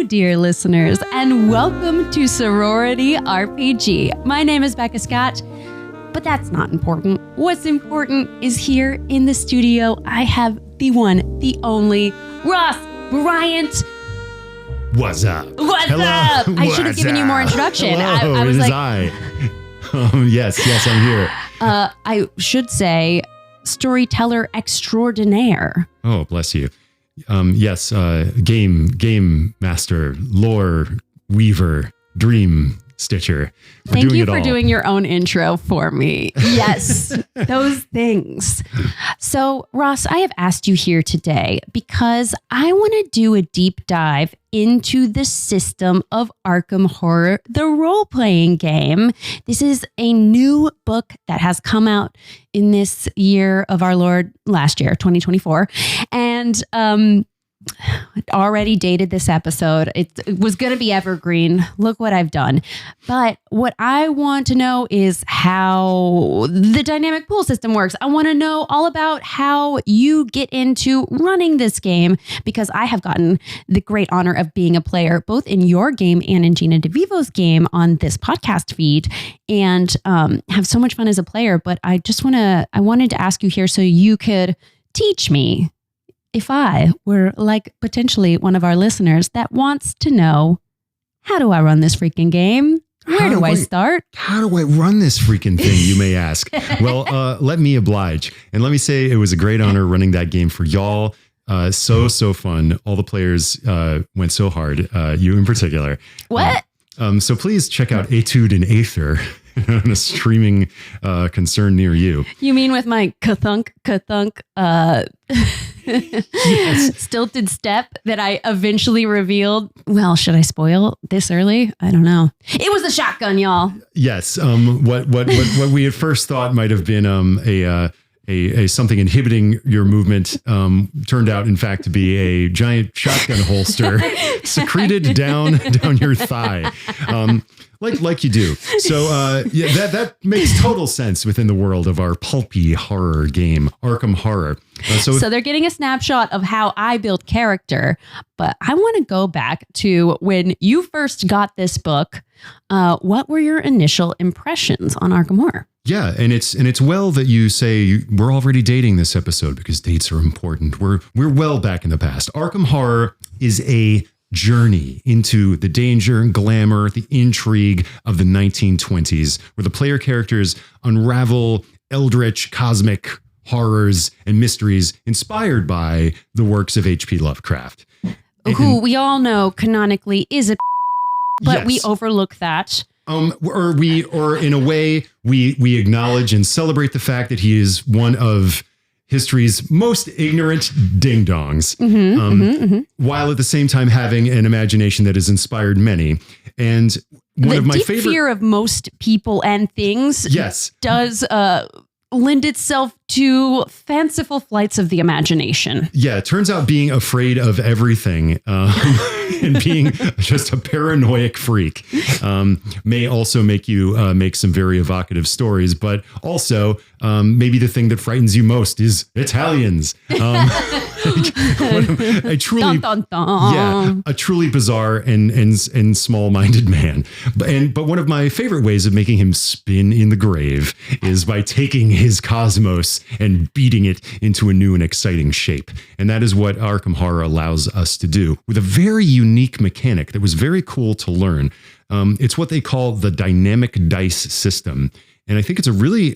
dear listeners, and welcome to Sorority RPG. My name is Becca Scott, but that's not important. What's important is here in the studio, I have the one, the only, Ross Bryant. What's up? What's up? I should have given you more introduction. Hello, I was it is like, yes, I'm here. I should say storyteller extraordinaire. Oh, bless you. Yes, game master, lore weaver, dream stitcher. Thank you for doing your own intro for me. Yes, those things. So, Ross, I have asked you here today because I want to do a deep dive into the system of Arkham Horror, the role-playing game. This is a new book that has come out in this year of our Lord, last year, 2024. And already dated this episode. It was going to be evergreen. Look what I've done. But what I want to know is how the dynamic pool system works. I want to know all about how you get into running this game, because I have gotten the great honor of being a player both in your game and in Gina DeVivo's game on this podcast feed, and have so much fun as a player. But I wanted to ask you here so you could teach me, if I were like potentially one of our listeners that wants to know, how do I run this freaking game? Where do I start? How do I run this freaking thing, you may ask? Well, let me oblige. And let me say it was a great honor running that game for y'all. So fun. All the players went so hard, you in particular. What? So please check out Etude in Aether on a streaming concern near you. You mean with my ka-thunk, yes. Stilted step that I eventually revealed? Well, should I spoil this early? I don't know. It was a shotgun, y'all. Yes. What we at first thought might have been a something inhibiting your movement turned out, in fact, to be a giant shotgun holster secreted down your thigh. Like you do. So that makes total sense within the world of our pulpy horror game, Arkham Horror. So they're getting a snapshot of how I build character, but I want to go back to when you first got this book. What were your initial impressions on Arkham Horror? Yeah, and it's well that you say we're already dating this episode, because dates are important. We're well back in the past. Arkham Horror is a journey into the danger and glamour, the intrigue of the 1920s, where the player characters unravel eldritch cosmic horrors and mysteries inspired by the works of H.P. Lovecraft. Who we all know canonically is but yes. We overlook that. Or in a way, we acknowledge and celebrate the fact that he is one of history's most ignorant ding-dongs, while at the same time having an imagination that has inspired many. And one of my favorite fear of most people and things does lend itself to fanciful flights of the imagination. Yeah, it turns out being afraid of everything and being just a paranoid freak may also make you make some very evocative stories, but also maybe the thing that frightens you most is Italians. A truly bizarre and small-minded man. But one of my favorite ways of making him spin in the grave is by taking his cosmos and beating it into a new and exciting shape. And that is what Arkham Horror allows us to do with a very unique mechanic that was very cool to learn. It's what they call the dynamic dice system. And I think it's a really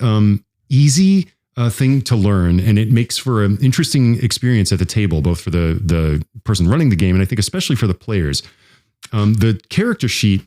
easy thing to learn, and it makes for an interesting experience at the table, both for the person running the game and I think especially for the players. The character sheet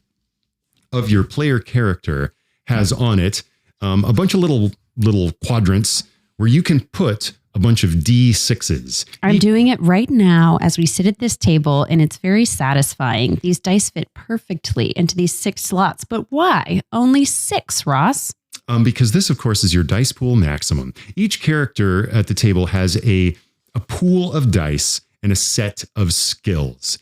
of your player character has on it a bunch of little quadrants where you can put a bunch of D6s. I'm doing it right now as we sit at this table, and it's very satisfying. These dice fit perfectly into these 6 slots, but why only 6, Ross? Because this, of course, is your dice pool maximum. Each character at the table has a pool of dice and a set of skills.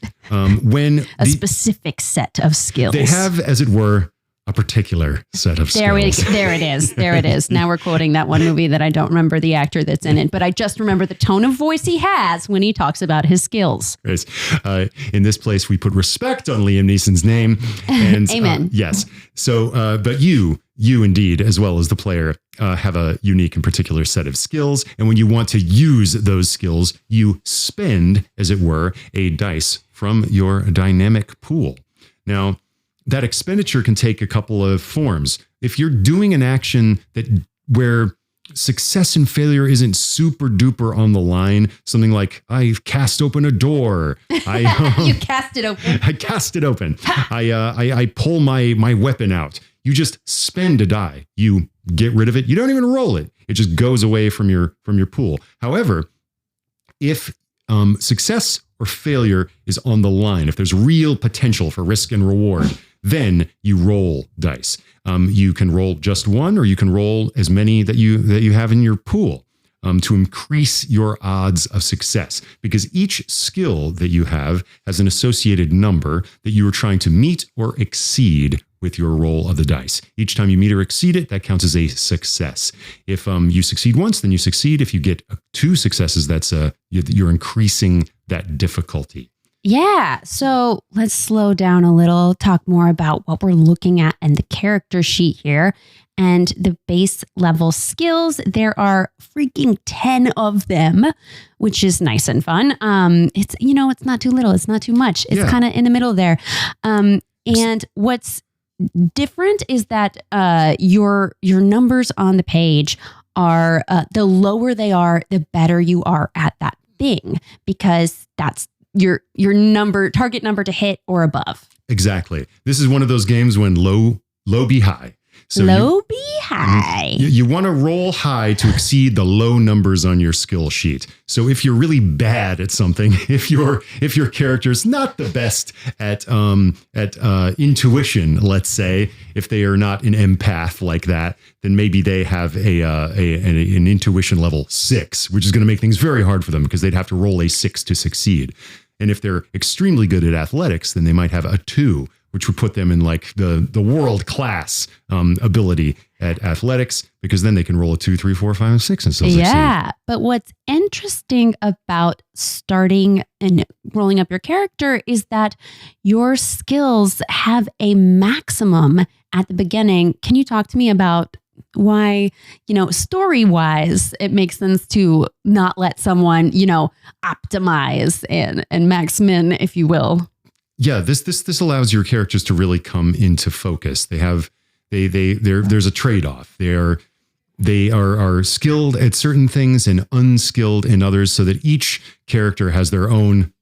Specific set of skills. They have, as it were, a particular set of There skills. there it is. There it is. Now we're quoting that one movie that I don't remember the actor that's in it, but I just remember the tone of voice he has when he talks about his skills. In this place, we put respect on Liam Neeson's name. And, Amen. Yes. So, but you indeed, as well as the player, have a unique and particular set of skills. And when you want to use those skills, you spend, as it were, a dice from your dynamic pool. Now, that expenditure can take a couple of forms. If you're doing an action where success and failure isn't super duper on the line, something like I cast open a door. You cast it open. I cast it open. I pull my weapon out. You just spend a die. You get rid of it. You don't even roll it. It just goes away from your pool. However, if success or failure is on the line, if there's real potential for risk and reward, then you roll dice. You can roll just one, or you can roll as many that you have in your pool to increase your odds of success. Because each skill that you have has an associated number that you are trying to meet or exceed with your roll of the dice. Each time you meet or exceed it, that counts as a success. If you succeed once, then you succeed. If you get 2 successes, that's you're increasing that difficulty. Yeah. So let's slow down a little, talk more about what we're looking at and the character sheet here and the base level skills. There are freaking 10 of them, which is nice and fun. It's not too little. It's not too much. It's kind of in the middle there. And what's different is that your numbers on the page are the lower they are, the better you are at that thing, because that's your target number to hit or above. Exactly. This is one of those games when low be high. So low be high. You want to roll high to exceed the low numbers on your skill sheet. So if you're really bad at something, if your character's not the best at intuition, let's say, if they are not an empath like that, then maybe they have an intuition level 6, which is going to make things very hard for them because they'd have to roll a 6 to succeed. And if they're extremely good at athletics, then they might have a 2, which would put them in like the world class ability at athletics, because then they can roll a 2, 3, 4, 5, and 6 and still succeed. Yeah. But what's interesting about starting and rolling up your character is that your skills have a maximum at the beginning. Can you talk to me about why, story-wise, it makes sense to not let someone, optimize and max min, if you will? Yeah, this allows your characters to really come into focus. There's a trade-off. They are skilled at certain things and unskilled in others, so that each character has their own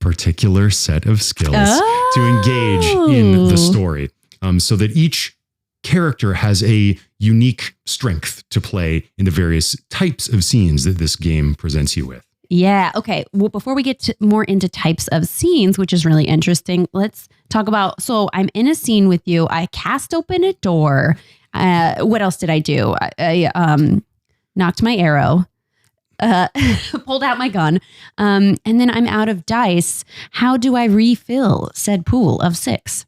particular set of skills to engage in the story. So that each character has a unique strength to play in the various types of scenes that this game presents you with. Yeah. Okay. Well, before we get more into types of scenes, which is really interesting, let's talk about, so I'm in a scene with you. I cast open a door. What else did I do? I knocked my arrow, pulled out my gun, and then I'm out of dice. How do I refill said pool of 6?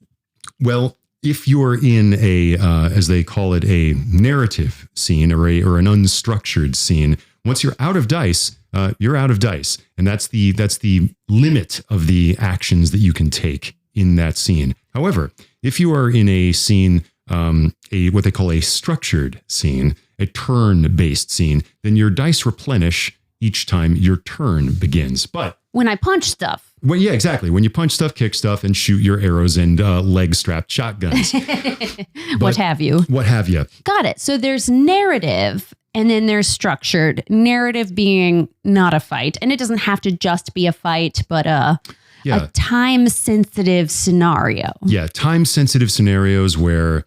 Well, if you're in as they call it, a narrative scene or an unstructured scene, once you're out of dice, you're out of dice. And that's the limit of the actions that you can take in that scene. However, if you are in a scene, what they call a structured scene, a turn-based scene, then your dice replenish each time your turn begins. But when I punch stuff. Well, yeah, exactly. When you punch stuff, kick stuff, and shoot your arrows and leg-strapped shotguns. What have you. Got it. So there's narrative, and then there's structured. Narrative being not a fight. And it doesn't have to just be a fight, but a time-sensitive scenario. Yeah, time-sensitive scenarios where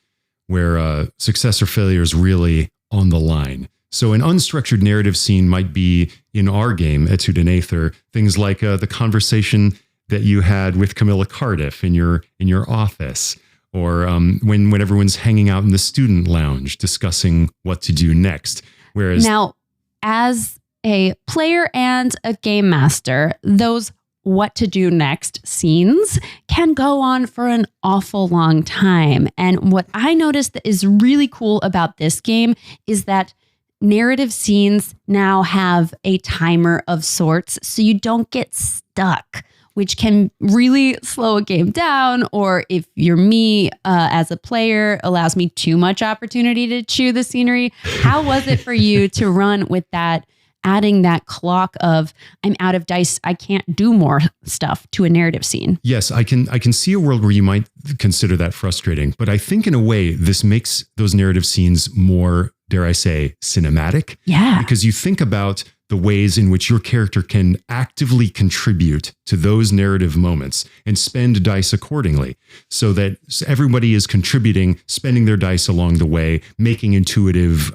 success or failure is really on the line. So an unstructured narrative scene might be, in our game, Etude and Aether, things like the conversation that you had with Camilla Cardiff in your office, or when everyone's hanging out in the student lounge discussing what to do next. Whereas now, as a player and a game master, those what to do next scenes can go on for an awful long time. And what I noticed that is really cool about this game is that narrative scenes now have a timer of sorts, so you don't get stuck, which can really slow a game down, or if you're me as a player, allows me too much opportunity to chew the scenery. How was it for you to run with that, adding that clock of I'm out of dice, I can't do more stuff to a narrative scene? Yes, I can see a world where you might consider that frustrating, but I think in a way this makes those narrative scenes more, dare I say, cinematic. Yeah. Because you think about the ways in which your character can actively contribute to those narrative moments and spend dice accordingly, so that everybody is contributing, spending their dice along the way, making intuitive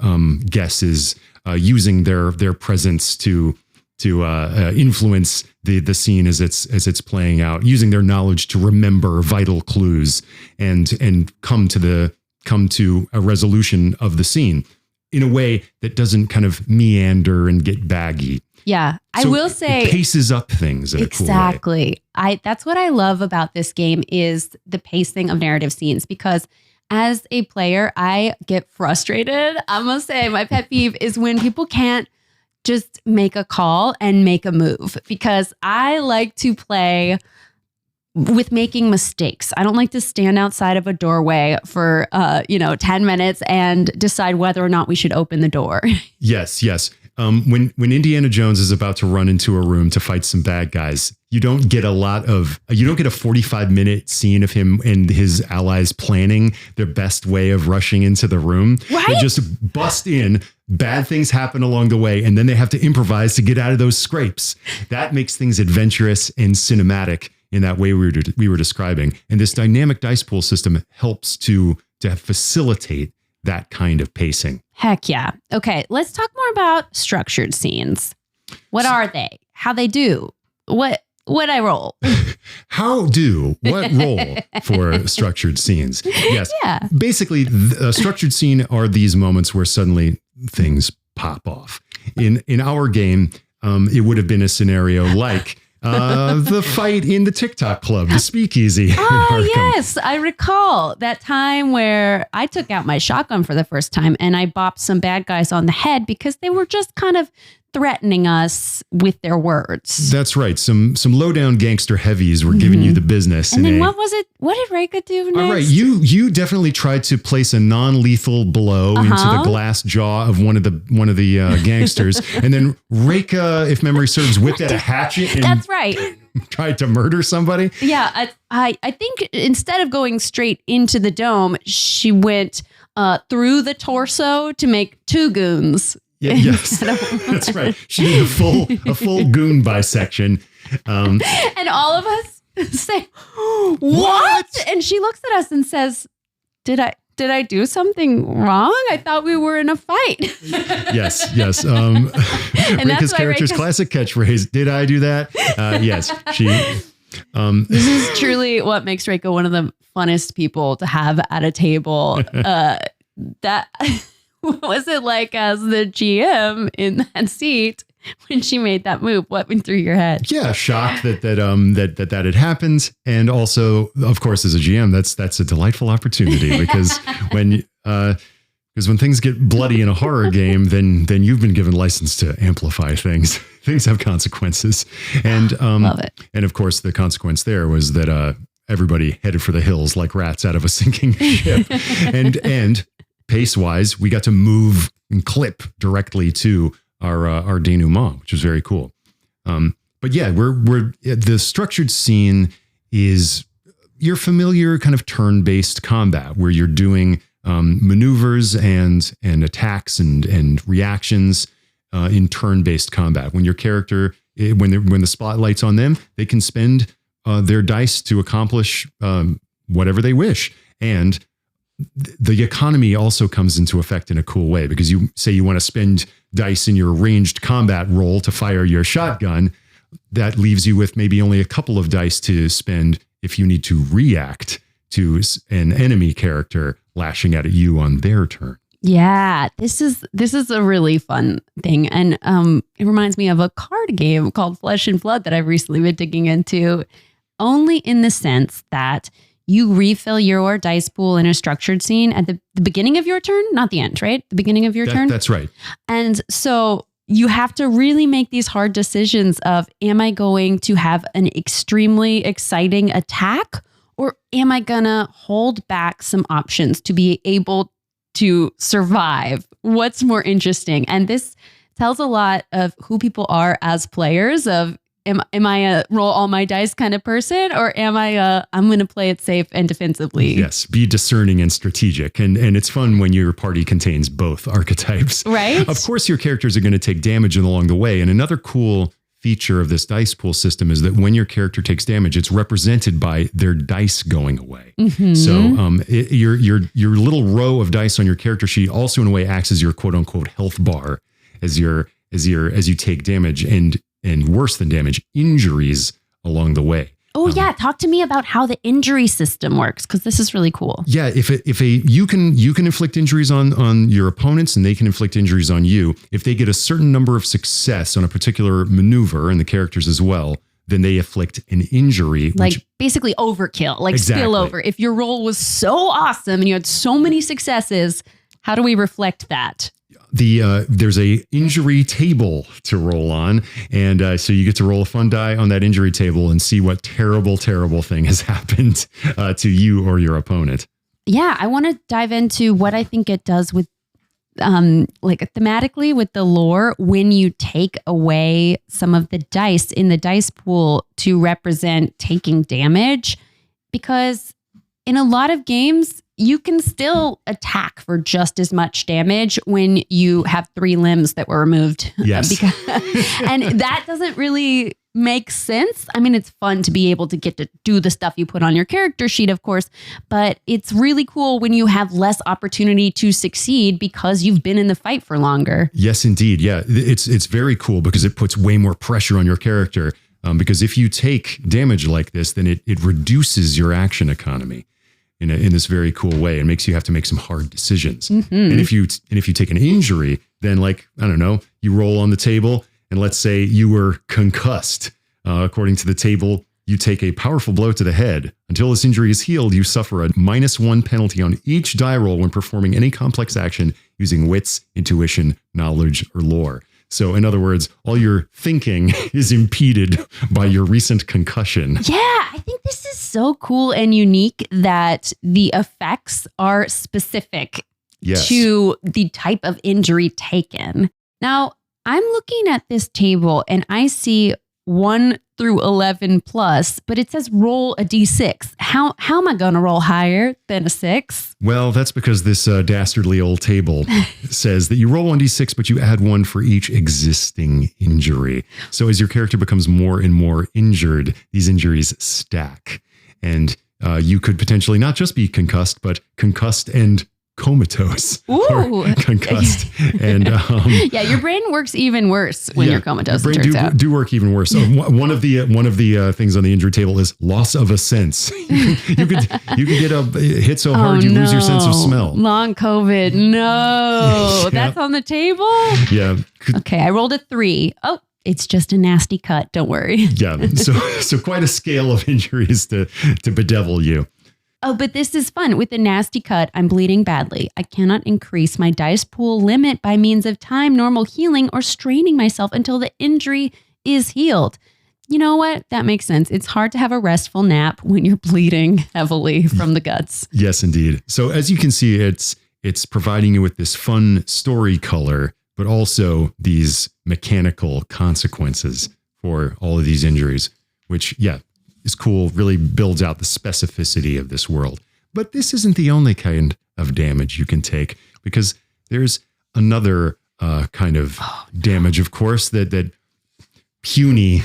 guesses, using their presence to influence the scene as it's playing out, using their knowledge to remember vital clues and come to a resolution of the scene in a way that doesn't kind of meander and get baggy. Yeah, I So will say it paces up things in exactly. a cool way. That's what I love about this game is the pacing of narrative scenes, because as a player, I get frustrated. I'm gonna say my pet peeve is when people can't just make a call and make a move, because I like to play with making mistakes. I don't like to stand outside of a doorway for 10 minutes and decide whether or not we should open the door. Yes. When Indiana Jones is about to run into a room to fight some bad guys, you don't get a 45-minute scene of him and his allies planning their best way of rushing into the room. Right? They just bust in, bad things happen along the way, and then they have to improvise to get out of those scrapes. That makes things adventurous and cinematic in that way we were describing. And this dynamic dice pool system helps to facilitate that kind of pacing. Heck yeah. Okay, let's talk more about structured scenes. What are they? How they do? What I roll? What role for structured scenes? Yes. Yeah. Basically, a structured scene are these moments where suddenly things pop off. In our game, it would have been a scenario like the fight in the TikTok club, the speakeasy. Oh, yes. I recall that time where I took out my shotgun for the first time and I bopped some bad guys on the head because they were just kind of threatening us with their words. That's right. Some low-down gangster heavies were giving you the business. And then what was it? What did Reka do next? All right. You definitely tried to place a non-lethal blow into the glass jaw of one of the gangsters. And then Reka, if memory serves, whipped out a hatchet and that's right. tried to murder somebody. Yeah. I think instead of going straight into the dome, she went through the torso to make two goons. Yeah, yes, that's right. She did a full goon bisection. And all of us say, what? And she looks at us and says, did I do something wrong? I thought we were in a fight. Yes. Reka's character's classic catchphrase, did I do that? Yes, she... This is truly what makes Reka one of the funnest people to have at a table. That... What was it like as the GM in that seat when she made that move? What went through your head? Yeah, shocked that had happened, and also, of course, as a GM, that's a delightful opportunity because when things get bloody in a horror game, then you've been given license to amplify things. Things have consequences, and love it. And of course, the consequence there was that everybody headed for the hills like rats out of a sinking ship, and pace-wise, we got to move and clip directly to our denouement, which was very cool. But yeah, we're the structured scene is your familiar kind of turn-based combat where you're doing maneuvers and attacks and reactions in turn-based combat. When your character, when the spotlight's on them, they can spend their dice to accomplish whatever they wish. And the economy also comes into effect in a cool way because you say you want to spend dice in your ranged combat roll to fire your shotgun. That leaves you with maybe only a couple of dice to spend if you need to react to an enemy character lashing out at you on their turn. Yeah, this is a really fun thing. And it reminds me of a card game called Flesh and Blood that I've recently been digging into. only in the sense that you refill your dice pool in a structured scene at the beginning of your turn, not the end, right? The beginning of your turn. That's right. And so you have to really make these hard decisions of, am I going to have an extremely exciting attack, or am I going to hold back some options to be able to survive? What's more interesting? And this tells a lot of who people are as players of, am I a roll all my dice kind of person, or am I I'm going to play it safe and defensively? Yes, be discerning and strategic. And it's fun when your party contains both archetypes. Right. Of course, your characters are going to take damage along the way. And another cool feature of this dice pool system is that when your character takes damage, it's represented by their dice going away. Mm-hmm. So your little row of dice on your character sheet also in a way acts as your quote unquote health bar as you take damage and worse than damage, injuries along the way. Oh yeah, talk to me about how the injury system works, because this is really cool. Yeah, you can inflict injuries on your opponents, and they can inflict injuries on you. If they get a certain number of success on a particular maneuver, and the characters as well, then they inflict an injury. Like basically overkill, like Exactly. spillover. If your roll was so awesome and you had so many successes, how do we reflect that? There's a injury table to roll on, and so you get to roll a fun die on that injury table and see what terrible thing has happened to you or your opponent. Yeah, I want to dive into what I think it does with like thematically with the lore when you take away some of the dice in the dice pool to represent taking damage, because in a lot of games you can still attack for just as much damage when you have 3 limbs that were removed. Yes. And that doesn't really make sense. I mean, it's fun to be able to get to do the stuff you put on your character sheet, of course, but it's really cool when you have less opportunity to succeed because you've been in the fight for longer. Yes, indeed. Yeah, it's very cool because it puts way more pressure on your character. Because if you take damage like this, then it reduces your action economy in this very cool way, and makes you have to make some hard decisions. Mm-hmm. And if you take an injury, then like, I don't know, you roll on the table, and let's say you were concussed. According to the table, you take a powerful blow to the head. Until this injury is healed, you suffer a -1 penalty on each die roll when performing any complex action using wits, intuition, knowledge, or lore. So in other words, all your thinking is impeded by your recent concussion. Yeah, I think this is so cool and unique that the effects are specific to the type of injury taken. Now, I'm looking at this table and I see 1 through 11 plus, but it says roll a d6. How am I going to roll higher than a 6? Well, that's because this dastardly old table says that you roll 1d6, but you add 1 for each existing injury. So as your character becomes more and more injured, these injuries stack. And you could potentially not just be concussed, but concussed and comatose. Ooh. Or concussed. And yeah, your brain works even worse when you're comatose. Your brain do work even worse. So one of the things on the injury table is loss of a sense. you could get hit so hard you lose your sense of smell. Long COVID. No, Yeah. That's on the table. Yeah. Okay, I rolled a 3. Oh, it's just a nasty cut. Don't worry. Yeah. So quite a scale of injuries to bedevil you. Oh, but this is fun. With the nasty cut, I'm bleeding badly. I cannot increase my dice pool limit by means of time, normal healing, or straining myself until the injury is healed. You know what? That makes sense. It's hard to have a restful nap when you're bleeding heavily from the guts. Yes, indeed. So as you can see, it's providing you with this fun story color, but also these mechanical consequences for all of these injuries, which, is cool, really builds out the specificity of this world. But this isn't the only kind of damage you can take, because there's another kind of damage, of course, that puny,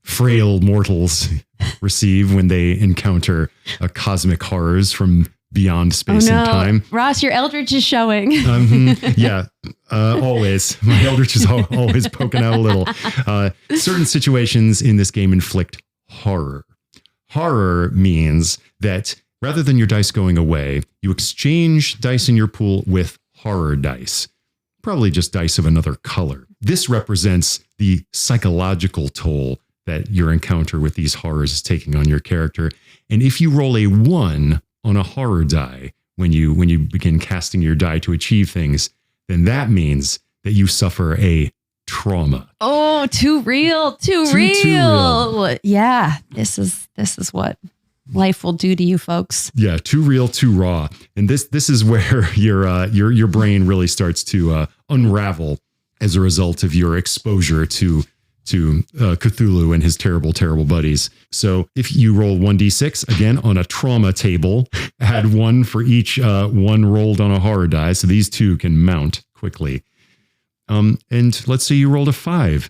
frail mortals receive when they encounter cosmic horrors from beyond space and time. Ross, your Eldritch is showing. Always. My Eldritch is always poking out a little. Certain situations in this game inflict horror. Horror means that rather than your dice going away, you exchange dice in your pool with horror dice, probably just dice of another color. This represents the psychological toll that your encounter with these horrors is taking on your character. And if you roll a 1 on a horror die when you begin casting your die to achieve things, then that means that you suffer a trauma. Oh, too real. Too real. Yeah, this is what life will do to you folks. Yeah, too real, too raw. And this is where your brain really starts to unravel as a result of your exposure to Cthulhu and his terrible, terrible buddies. So if you roll 1d6, again, on a trauma table, add 1 for each one rolled on a horror die. So these 2 can mount quickly. And let's say you rolled a 5.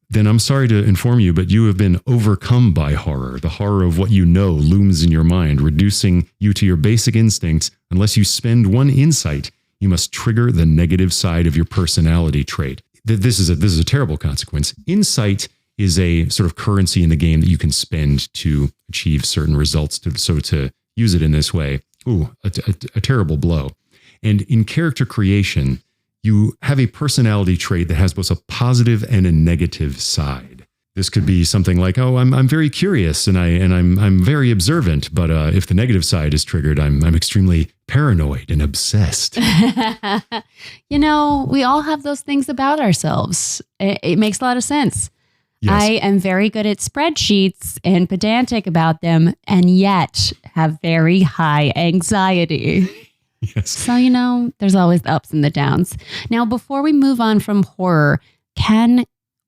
Then I'm sorry to inform you, but you have been overcome by horror. The horror of what you know looms in your mind, reducing you to your basic instincts. Unless you spend 1 insight, you must trigger the negative side of your personality trait. This is a terrible consequence. Insight is a sort of currency in the game that you can spend to achieve certain results. So to use it in this way, a terrible blow. And in character creation, you have a personality trait that has both a positive and a negative side. This could be something like, I'm very curious and I'm very observant, but if the negative side is triggered, I'm extremely paranoid and obsessed. You know, we all have those things about ourselves. It makes a lot of sense. Yes. I am very good at spreadsheets and pedantic about them, and yet have very high anxiety. Yes. So, there's always the ups and the downs. Now, before we move on from horror, can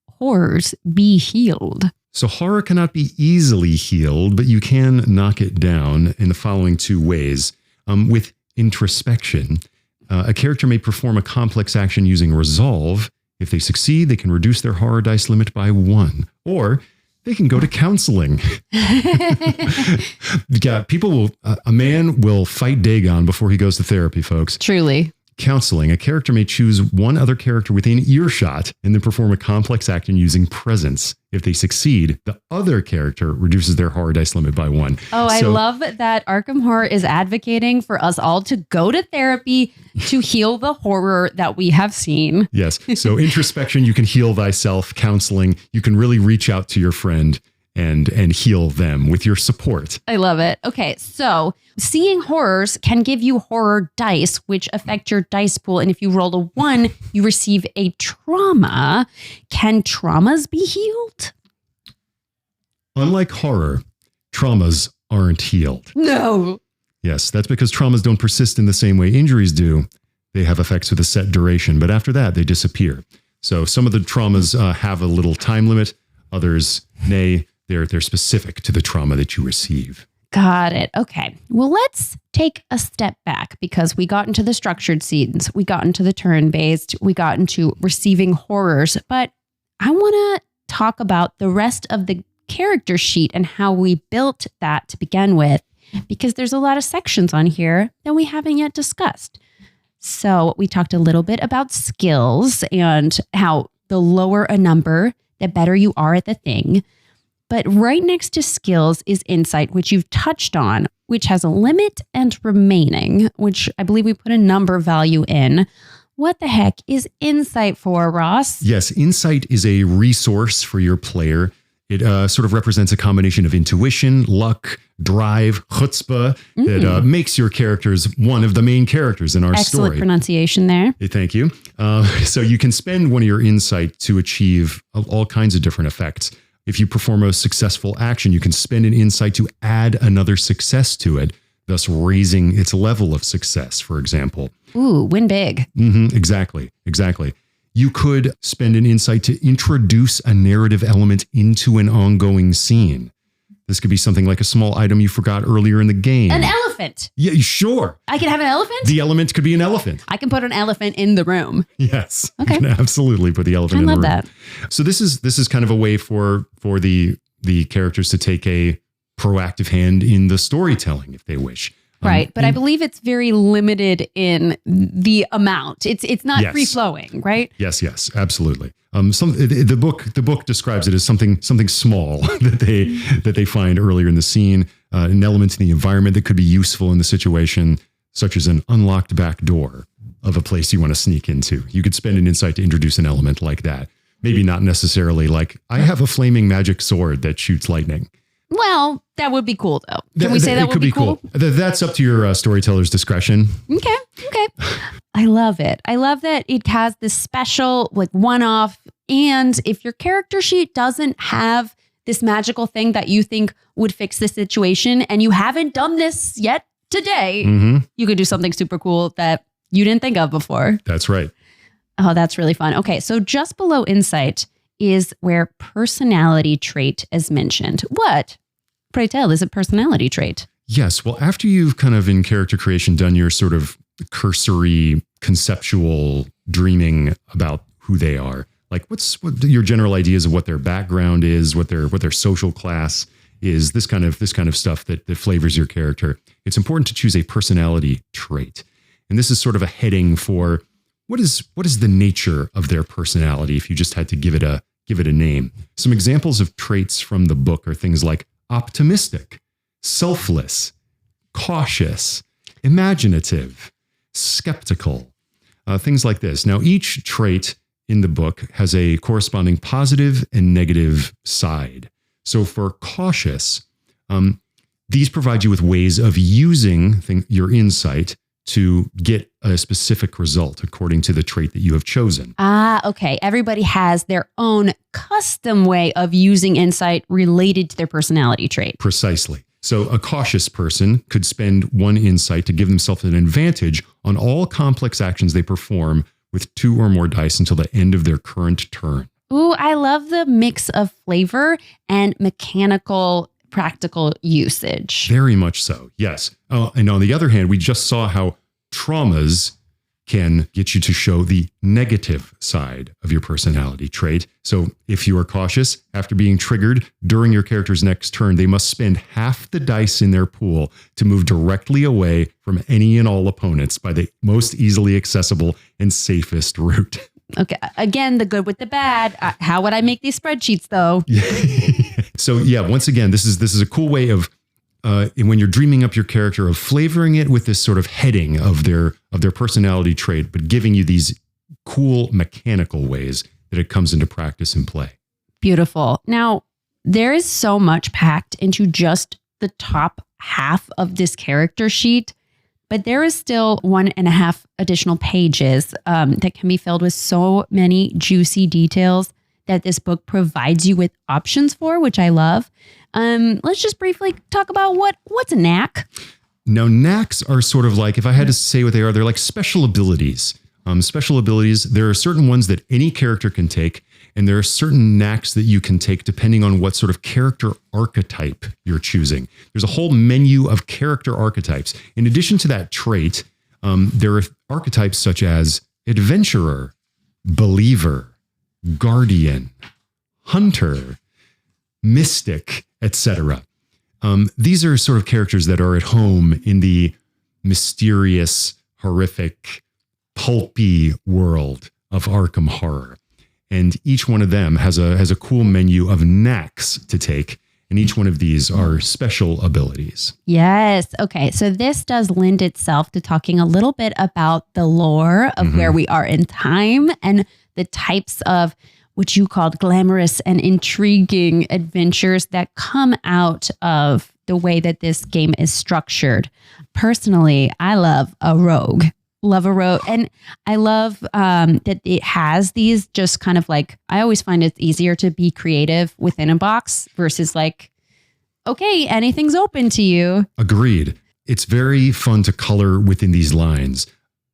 horrors be healed? So horror cannot be easily healed, but you can knock it down in the following 2 ways. With introspection, a character may perform a complex action using resolve. If they succeed, they can reduce their horror dice limit by 1. Or they can go to counseling. Yeah, a man will fight Dagon before he goes to therapy, folks. Truly. Counseling. A character may choose one other character within earshot and then perform a complex action using presence. If they succeed, the other character reduces their horror dice limit by 1. Oh, I love that Arkham Horror is advocating for us all to go to therapy to heal the horror that we have seen. Yes. So introspection, you can heal thyself. Counseling, you can really reach out to your friend and heal them with your support. I love it. Okay, so seeing horrors can give you horror dice, which affect your dice pool. And if you roll a 1, you receive a trauma. Can traumas be healed? Unlike horror, traumas aren't healed. No. Yes, that's because traumas don't persist in the same way injuries do. They have effects with a set duration, but after that, they disappear. So some of the traumas have a little time limit. Others, nay, they're specific to the trauma that you receive. Got it. Okay. Well, let's take a step back because we got into the structured scenes. We got into the turn-based. We got into receiving horrors. But I want to talk about the rest of the character sheet and how we built that to begin with, because there's a lot of sections on here that we haven't yet discussed. So we talked a little bit about skills and how the lower a number, the better you are at the thing. But right next to skills is insight, which you've touched on, which has a limit and remaining, which I believe we put a number value in. What the heck is insight for, Ross? Yes, insight is a resource for your player. It sort of represents a combination of intuition, luck, drive, chutzpah that makes your characters one of the main characters in our story. Excellent pronunciation there. Thank you. So you can spend one of your insight to achieve all kinds of different effects. If you perform a successful action, you can spend an insight to add another success to it, thus raising its level of success, for example. Ooh, win big. Exactly. You could spend an insight to introduce a narrative element into an ongoing scene. This could be something like a small item you forgot earlier in the game. An elephant. Yeah, sure. I can have an elephant? The element could be an elephant. I can put an elephant in the room. Yes. Okay. You can absolutely put the elephant in the room. I love that. So this is kind of a way for the characters to take a proactive hand in the storytelling if they wish. Right. But I believe it's very limited in the amount. It's not free flowing, right? Yes, absolutely. The book describes it as something small that they find earlier in the scene, an element in the environment that could be useful in the situation, such as an unlocked back door of a place you want to sneak into. You could spend an insight to introduce an element like that. maybe not necessarily like, I have a flaming magic sword that shoots lightning. Well, that would be cool, though. Can we say that would be cool? That's up to your storyteller's discretion. Okay. I love it. I love that it has this special, like, one-off. And if your character sheet doesn't have this magical thing that you think would fix the situation, and you haven't done this yet today, you could do something super cool that you didn't think of before. That's right. Oh, that's really fun. Okay, so just below insight is where personality trait is mentioned. What, pray tell, is a personality trait? Yes. Well, after you've kind of in character creation done your sort of cursory conceptual dreaming about who they are, like what your general ideas of what their background is, what their social class is, this kind of stuff that flavors your character. It's important to choose a personality trait. And this is sort of a heading for what is the nature of their personality if you just had to give it a name. Some examples of traits from the book are things like optimistic, selfless, cautious, imaginative, skeptical, things like this. Now, each trait in the book has a corresponding positive and negative side. So for cautious, these provide you with ways of using your insight to get a specific result according to the trait that you have chosen. Okay. Everybody has their own custom way of using insight related to their personality trait. Precisely. So a cautious person could spend one insight to give themselves an advantage on all complex actions they perform with 2 or more dice until the end of their current turn. Ooh, I love the mix of flavor and mechanical practical usage. Very much so, yes. And on the other hand, we just saw how traumas can get you to show the negative side of your personality trait. So if you are cautious, after being triggered during your character's next turn, they must spend half the dice in their pool to move directly away from any and all opponents by the most easily accessible and safest route. Okay. Again, the good with the bad. How would I make these spreadsheets, though? So yeah, once again, this is a cool way of when you're dreaming up your character, of flavoring it with this sort of heading of their personality trait, but giving you these cool mechanical ways that it comes into practice and play. Beautiful. Now, there is so much packed into just the top half of this character sheet, but there is still 1.5 additional pages that can be filled with so many juicy details that this book provides you with options for, which I love. Let's just briefly talk about what's a knack. Now, knacks are sort of like, if I had to say what they are, they're like special abilities. Special abilities, there are certain ones that any character can take, and there are certain knacks that you can take depending on what sort of character archetype you're choosing. There's a whole menu of character archetypes. In addition to that trait, there are archetypes such as adventurer, believer, guardian, hunter, mystic, etc. These are sort of characters that are at home in the mysterious, horrific, pulpy world of Arkham Horror. And each one of them has a cool menu of knacks to take. And each one of these are special abilities. Yes. Okay. So this does lend itself to talking a little bit about the lore of where we are in time and the types of what you called glamorous and intriguing adventures that come out of the way that this game is structured. Personally, I love a rogue. And I love that it has these just kind of like, I always find it's easier to be creative within a box versus like, okay, anything's open to you. Agreed. It's very fun to color within these lines.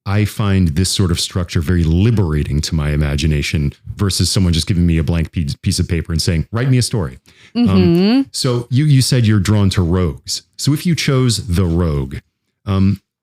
I find this sort of structure very liberating to my imagination versus someone just giving me a blank piece of paper and saying, write me a story. So you said you're drawn to rogues. So if you chose the rogue,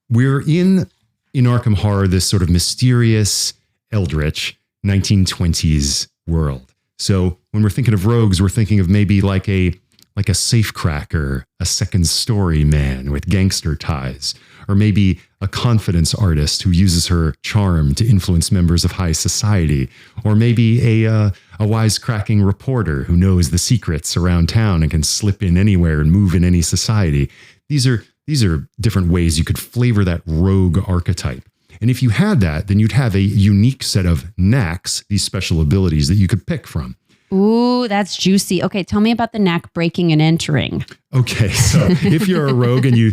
we're in Arkham Horror, this sort of mysterious, eldritch 1920s world. So when we're thinking of rogues, we're thinking of maybe like a safecracker, a second story man with gangster ties, or maybe a confidence artist who uses her charm to influence members of high society, or maybe a wisecracking reporter who knows the secrets around town and can slip in anywhere and move in any society. These are different ways you could flavor that rogue archetype. And if you had that, then you'd have a unique set of knacks, these special abilities that you could pick from. Ooh, that's juicy. Okay, tell me about the knack breaking and entering. Okay, so if you're a rogue and you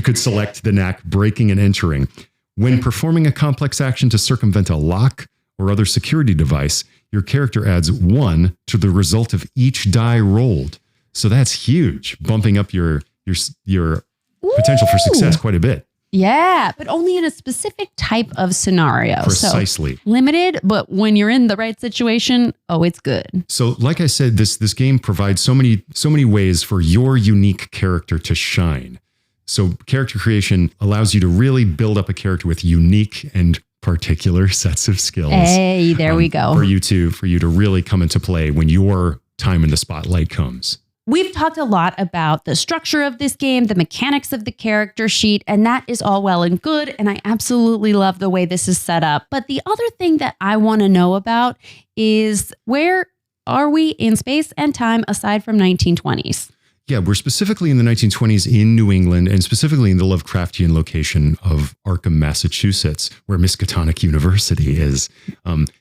could select the knack breaking and entering. When performing a complex action to circumvent a lock or other security device, your character adds 1 to the result of each die rolled. So that's huge, bumping up your potential for success quite a bit. Yeah, but only in a specific type of scenario. Precisely. So limited, but when you're in the right situation, it's good. So like I said, this game provides so many ways for your unique character to shine. So character creation allows you to really build up a character with unique and particular sets of skills. Hey, there we go. For you to really come into play when your time in the spotlight comes. We've talked a lot about the structure of this game, the mechanics of the character sheet, and that is all well and good. And I absolutely love the way this is set up. But the other thing that I want to know about is, where are we in space and time aside from 1920s? Yeah, we're specifically in the 1920s in New England, and specifically in the Lovecraftian location of Arkham, Massachusetts, where Miskatonic University is.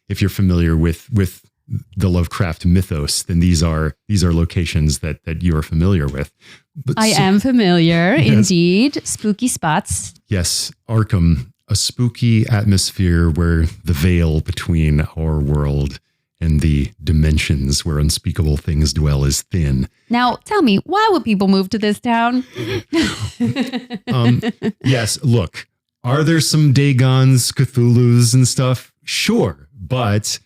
If you're familiar with the Lovecraft mythos, then these are locations that you are familiar with. But I am familiar, yes. Indeed. Spooky spots. Yes, Arkham, a spooky atmosphere where the veil between our world and the dimensions where unspeakable things dwell is thin. Now, tell me, why would people move to this town? Yes, look, are there some Dagons, Cthulhus and stuff? Sure, but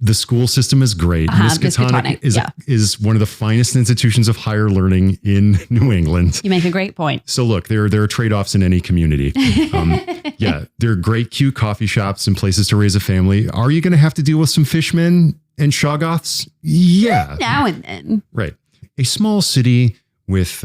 the school system is great. Miskatonic is one of the finest institutions of higher learning in New England. You make a great point. So look, there are trade-offs in any community. Yeah, there are great, cute coffee shops and places to raise a family. Are you going to have to deal with some fishmen and shoggoths? Yeah. Now and then. Right. A small city with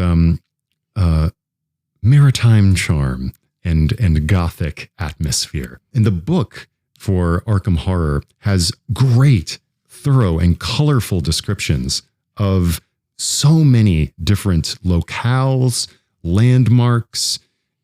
maritime charm and gothic atmosphere. In the book for Arkham Horror has great, thorough, and colorful descriptions of so many different locales, landmarks,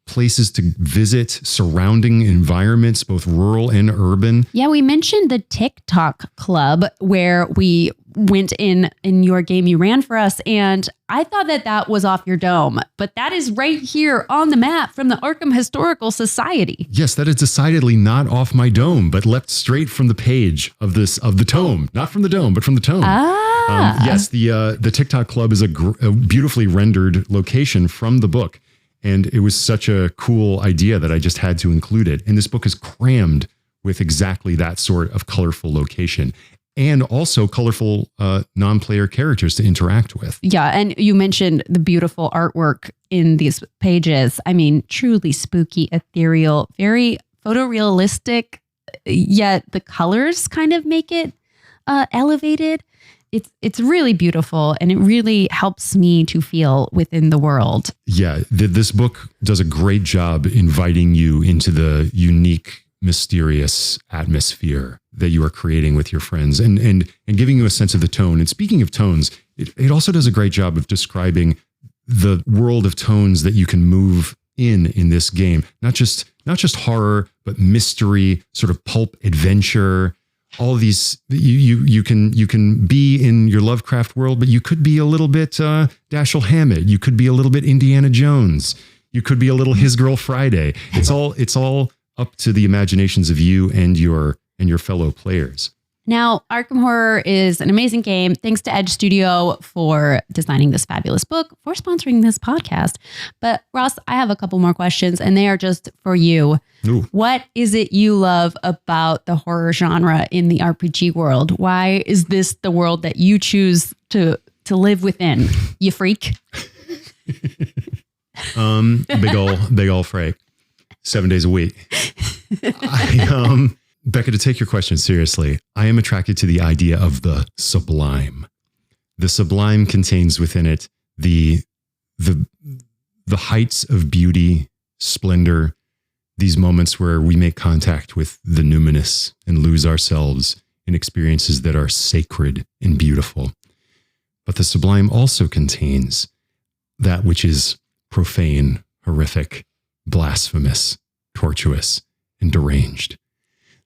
places to visit, surrounding environments, both rural and urban. Yeah, we mentioned the TikTok club where we went in your game you ran for us, and I thought that was off your dome, but that is right here on the map from the Arkham Historical Society. Yes, that is decidedly not off my dome, but leapt straight from the page of the tome. Not from the dome, but from the tome. Yes, the TikTok club is a beautifully rendered location from the book. And it was such a cool idea that I just had to include it. And this book is crammed with exactly that sort of colorful location, and also colorful non-player characters to interact with. Yeah, and you mentioned the beautiful artwork in these pages. I mean, truly spooky, ethereal, very photorealistic, yet the colors kind of make it elevated. It's really beautiful, and it really helps me to feel within the world. Yeah, this book does a great job inviting you into the unique, mysterious atmosphere that you are creating with your friends, and giving you a sense of the tone. And speaking of tones, it also does a great job of describing the world of tones that you can move in this game. Not just horror, but mystery, sort of pulp adventure. All of these, you can be in your Lovecraft world, but you could be a little bit Dashiell Hammett. You could be a little bit Indiana Jones. You could be a little His Girl Friday. It's all up to the imaginations of you and your fellow players. Now, Arkham Horror is an amazing game. Thanks to Edge Studio for designing this fabulous book, for sponsoring this podcast. But Ross, I have a couple more questions, and they are just for you. Ooh. What is it you love about the horror genre in the RPG world? Why is this the world that you choose to live within? You freak. Big ol' freak. 7 days a week. Becca, to take your question seriously, I am attracted to the idea of the sublime. The sublime contains within it the heights of beauty, splendor, these moments where we make contact with the numinous and lose ourselves in experiences that are sacred and beautiful. But the sublime also contains that which is profane, horrific, blasphemous, tortuous, and deranged.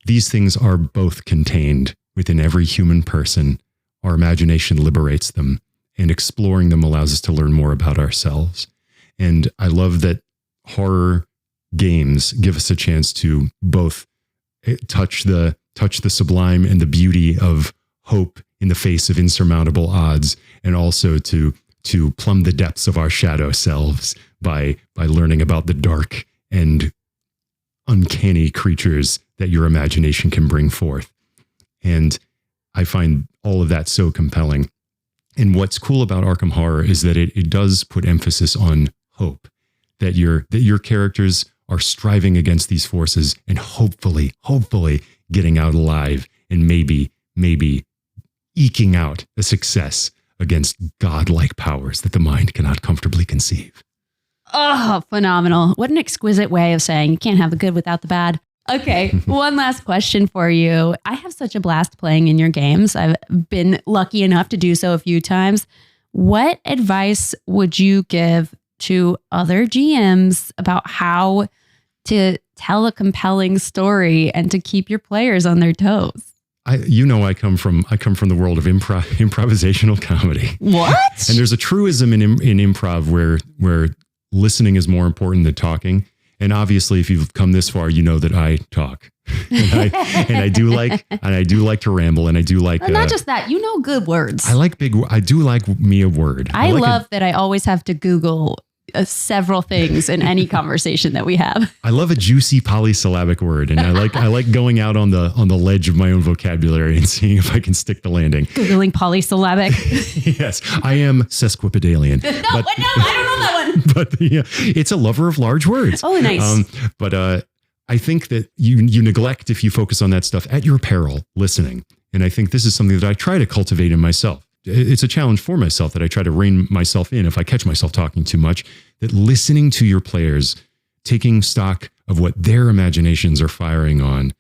These things are both contained within every human person. Our imagination liberates them, and exploring them allows us to learn more about ourselves. And I love that horror games give us a chance to both touch the sublime and the beauty of hope in the face of insurmountable odds, and also to plumb the depths of our shadow selves by learning about the dark and uncanny creatures that your imagination can bring forth. And I find all of that so compelling. And what's cool about Arkham Horror is that it does put emphasis on hope, that your characters are striving against these forces and hopefully getting out alive, and maybe eking out a success against godlike powers that the mind cannot comfortably conceive. Oh, phenomenal. What an exquisite way of saying you can't have the good without the bad. Okay, one last question for you. I have such a blast playing in your games. I've been lucky enough to do so a few times. What advice would you give to other GMs about how to tell a compelling story and to keep your players on their toes? I come from the world of improvisational comedy. What? And there's a truism in improv where listening is more important than talking. And obviously, if you've come this far, you know that I talk, and I do like to ramble, and I do like not just that. You know, good words. I do like me a word. I love that I always have to Google several things in any conversation that we have. I love a juicy polysyllabic word, and I like going out on the ledge of my own vocabulary and seeing if I can stick the landing. Googling polysyllabic. Yes, I am sesquipedalian. No, I don't know that one. But it's a lover of large words. Oh, nice. But I think that you neglect, if you focus on that stuff, at your peril, listening. And I think this is something that I try to cultivate in myself. It's a challenge for myself that I try to rein myself in if I catch myself talking too much, that listening to your players, taking stock of what their imaginations are firing on,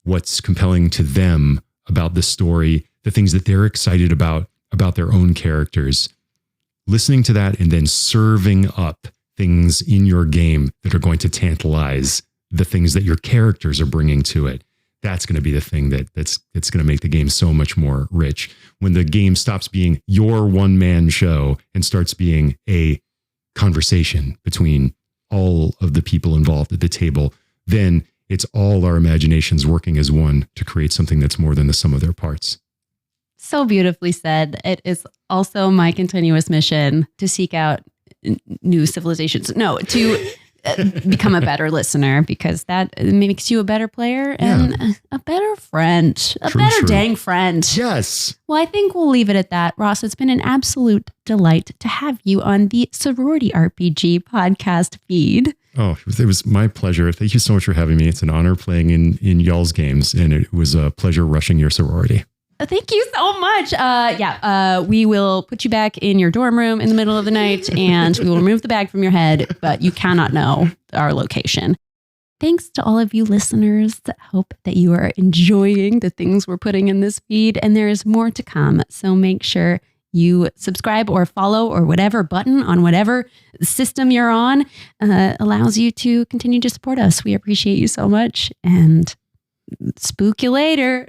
what's compelling to them about the story, the things that they're excited about their own characters, listening to that and then serving up things in your game that are going to tantalize the things that your characters are bringing to it. That's going to be the thing that's going to make the game so much more rich. When the game stops being your one-man show and starts being a conversation between all of the people involved at the table, then it's all our imaginations working as one to create something that's more than the sum of their parts. So beautifully said. It is also my continuous mission to seek out new civilizations. No, to become a better listener, because that makes you a better player and a better friend, better dang friend. Yes. Well, I think we'll leave it at that. Ross, it's been an absolute delight to have you on the Sorority RPG podcast feed. Oh, it was my pleasure. Thank you so much for having me. It's an honor playing in y'all's games, and it was a pleasure rushing your sorority. Thank you so much. We will put you back in your dorm room in the middle of the night, and we will remove the bag from your head, but you cannot know our location. Thanks to all of you listeners. Hope that you are enjoying the things we're putting in this feed, and there is more to come. So make sure you subscribe or follow or whatever button on whatever system you're on allows you to continue to support us. We appreciate you so much, and spook you later.